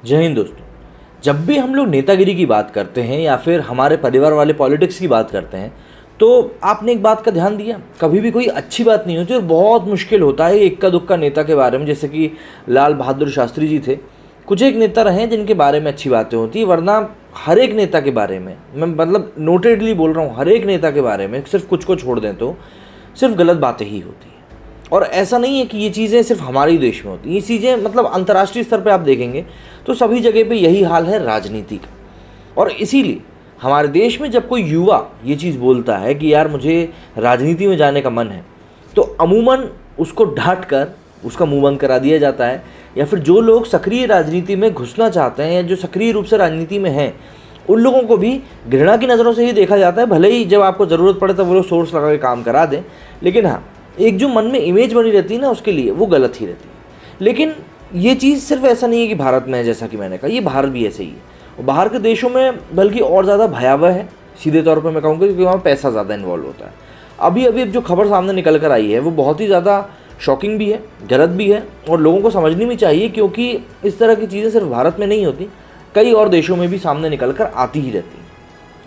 जय हिंद दोस्तों। जब भी हम लोग नेतागिरी की बात करते हैं या फिर हमारे परिवार वाले पॉलिटिक्स की बात करते हैं तो आपने एक बात का ध्यान दिया, कभी भी कोई अच्छी बात नहीं होती और बहुत मुश्किल होता है इक्का दुक्का नेता के बारे में। जैसे कि लाल बहादुर शास्त्री जी थे, कुछ एक नेता रहे जिनके बारे में अच्छी बातें होती है, वरना हर एक नेता के बारे में, मैं मतलब नोटेडली बोल रहा हूँ, हर एक नेता के बारे में सिर्फ कुछ को छोड़ दें तो सिर्फ गलत बातें ही होती हैं। और ऐसा नहीं है कि ये चीज़ें सिर्फ हमारे ही देश में होती हैं, ये चीज़ें मतलब अंतर्राष्ट्रीय स्तर पे आप देखेंगे तो सभी जगह पे यही हाल है राजनीति का। और इसीलिए हमारे देश में जब कोई युवा ये चीज़ बोलता है कि यार मुझे राजनीति में जाने का मन है, तो अमूमन उसको डांट कर उसका मुंह बंद करा दिया जाता है। या फिर जो लोग सक्रिय राजनीति में घुसना चाहते हैं या जो सक्रिय रूप से राजनीति में हैं, उन लोगों को भी घृणा की नज़रों से ही देखा जाता है। भले ही जब आपको ज़रूरत पड़े तब वो लोग सोर्स लगा के काम करा दें, लेकिन हाँ, एक जो मन में इमेज बनी रहती है ना, उसके लिए वो गलत ही रहती है। लेकिन ये चीज़ सिर्फ ऐसा नहीं है कि भारत में है, जैसा कि मैंने कहा, ये बाहर भी ऐसे ही है और बाहर के देशों में बल्कि और ज़्यादा भयावह है। सीधे तौर पर मैं कहूँगा क्योंकि वहाँ पैसा ज़्यादा इन्वॉल्व होता है। अभी अभी जो खबर सामने निकल कर आई है वो बहुत ही ज़्यादा शॉकिंग भी है, गलत भी है और लोगों को समझनी भी चाहिए, क्योंकि इस तरह की चीज़ें सिर्फ भारत में नहीं होती, कई और देशों में भी सामने निकल कर आती ही रहती हैं।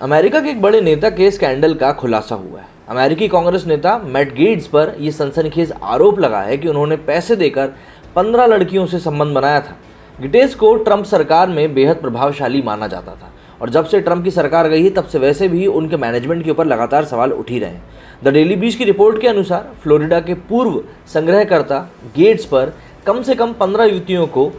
अमेरिका के एक बड़े नेता के स्कैंडल का खुलासा हुआ है। अमेरिकी कांग्रेस नेता मैट गेट्स पर यह सनसनीखेज आरोप लगा है कि उन्होंने पैसे देकर 15 लड़कियों से संबंध बनाया था। गिटेस को ट्रंप सरकार में बेहद प्रभावशाली माना जाता था और जब से ट्रंप की सरकार गई है तब से वैसे भी उनके मैनेजमेंट के ऊपर लगातार सवाल उठ ही रहे हैं। द डेली बीच की रिपोर्ट के अनुसार फ्लोरिडा के पूर्व संग्रहकर्ता गेट्स पर कम से कम 15 युवतियों को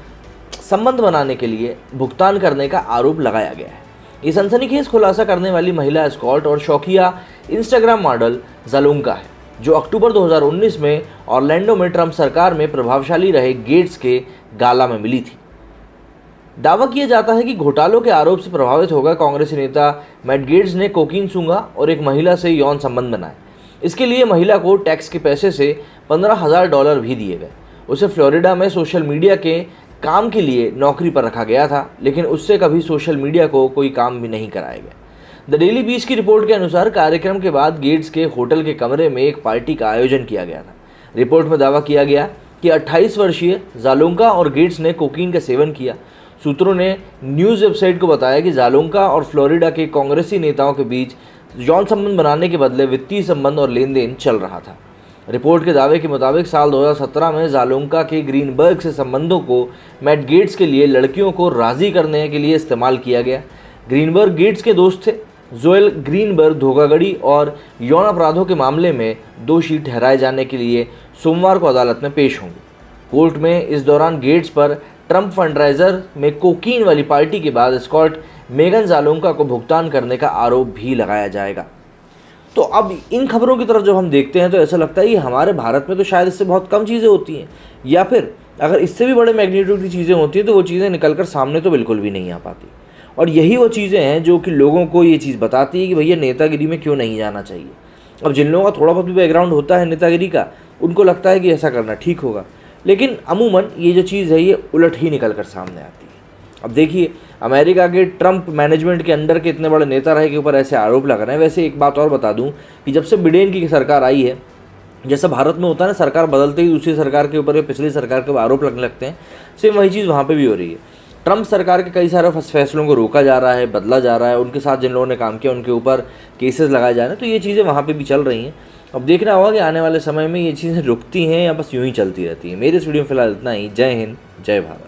संबंध बनाने के लिए भुगतान करने का आरोप लगाया गया है। ये सनसनीखेज खुलासा करने वाली महिला एस्कॉर्ट और शौकिया इंस्टाग्राम मॉडल जालुंका है, जो अक्टूबर 2019 में ऑरलैंडो में ट्रंप सरकार में प्रभावशाली रहे गेट्स के गाला में मिली थी। दावा किया जाता है कि घोटालों के आरोप से प्रभावित होकर कांग्रेसी नेता मैट गेट्स ने कोकीन सूंघा और एक महिला से यौन संबंध बनाए। इसके लिए महिला को टैक्स के पैसे से $15,000 भी दिए गए। उसे फ्लोरिडा में सोशल मीडिया के काम के लिए नौकरी पर रखा गया था, लेकिन उससे कभी सोशल मीडिया को कोई काम भी नहीं कराया गया। द डेली बीच की रिपोर्ट के अनुसार कार्यक्रम के बाद गेट्स के होटल के कमरे में एक पार्टी का आयोजन किया गया था। रिपोर्ट में दावा किया गया कि 28 वर्षीय जालुंका और गेट्स ने कोकीन का सेवन किया। सूत्रों ने न्यूज़ वेबसाइट को बताया कि जालुंका और फ्लोरिडा के कांग्रेसी नेताओं के बीच यौन संबंध बनाने के बदले वित्तीय संबंध और लेन देन चल रहा था। रिपोर्ट के दावे के मुताबिक साल 2017 में जालुंका के ग्रीनबर्ग से संबंधों को मैट गेट्स के लिए लड़कियों को राज़ी करने के लिए इस्तेमाल किया गया। ग्रीनबर्ग गेट्स के दोस्त थे। जोएल ग्रीनबर्ग धोखाधड़ी और यौन अपराधों के मामले में दोषी ठहराए जाने के लिए सोमवार को अदालत में पेश होंगे। कोर्ट में इस दौरान गेट्स पर ट्रंप फंडराइजर में कोकीन वाली पार्टी के बाद एस्कॉर्ट मेगन जालुंका को भुगतान करने का आरोप भी लगाया जाएगा। तो अब इन खबरों की तरफ जब हम देखते हैं तो ऐसा लगता है कि हमारे भारत में तो शायद इससे बहुत कम चीज़ें होती हैं, या फिर अगर इससे भी बड़े मैग्नीट्यूड की चीज़ें होती हैं तो वो चीज़ें निकल कर सामने तो बिल्कुल भी नहीं आ पाती। और यही वो चीज़ें हैं जो कि लोगों को ये चीज़ बताती है कि भैया नेतागिरी में क्यों नहीं जाना चाहिए। अब जिन लोगों का थोड़ा बहुत भी बैकग्राउंड होता है नेतागिरी का, उनको लगता है कि ऐसा करना ठीक होगा, लेकिन अमूमन ये जो चीज़ है ये उलट ही निकल कर सामने आती है। अब देखिए, अमेरिका के ट्रंप मैनेजमेंट के अंडर के इतने बड़े नेता रहे के ऊपर ऐसे आरोप लग रहे हैं। वैसे एक बात और बता दूं कि जब से बिडेन की सरकार आई है, जैसा भारत में होता है ना, सरकार बदलते ही दूसरी सरकार के ऊपर या पिछली सरकार के ऊपर आरोप लगने लगते हैं, सेम वही चीज़ वहाँ पर भी हो रही है। ट्रंप सरकार के कई सारे फैसलों को रोका जा रहा है, बदला जा रहा है, उनके साथ जिन लोगों ने काम किया उनके ऊपर केसेस लगाए जा रहे हैं, तो ये चीज़ें वहाँ पे भी चल रही हैं। अब देखना होगा कि आने वाले समय में ये चीज़ें रुकती हैं या बस यूँ ही चलती रहती हैं। मेरे इस वीडियो में फिलहाल इतना ही। जय हिंद, जय भारत।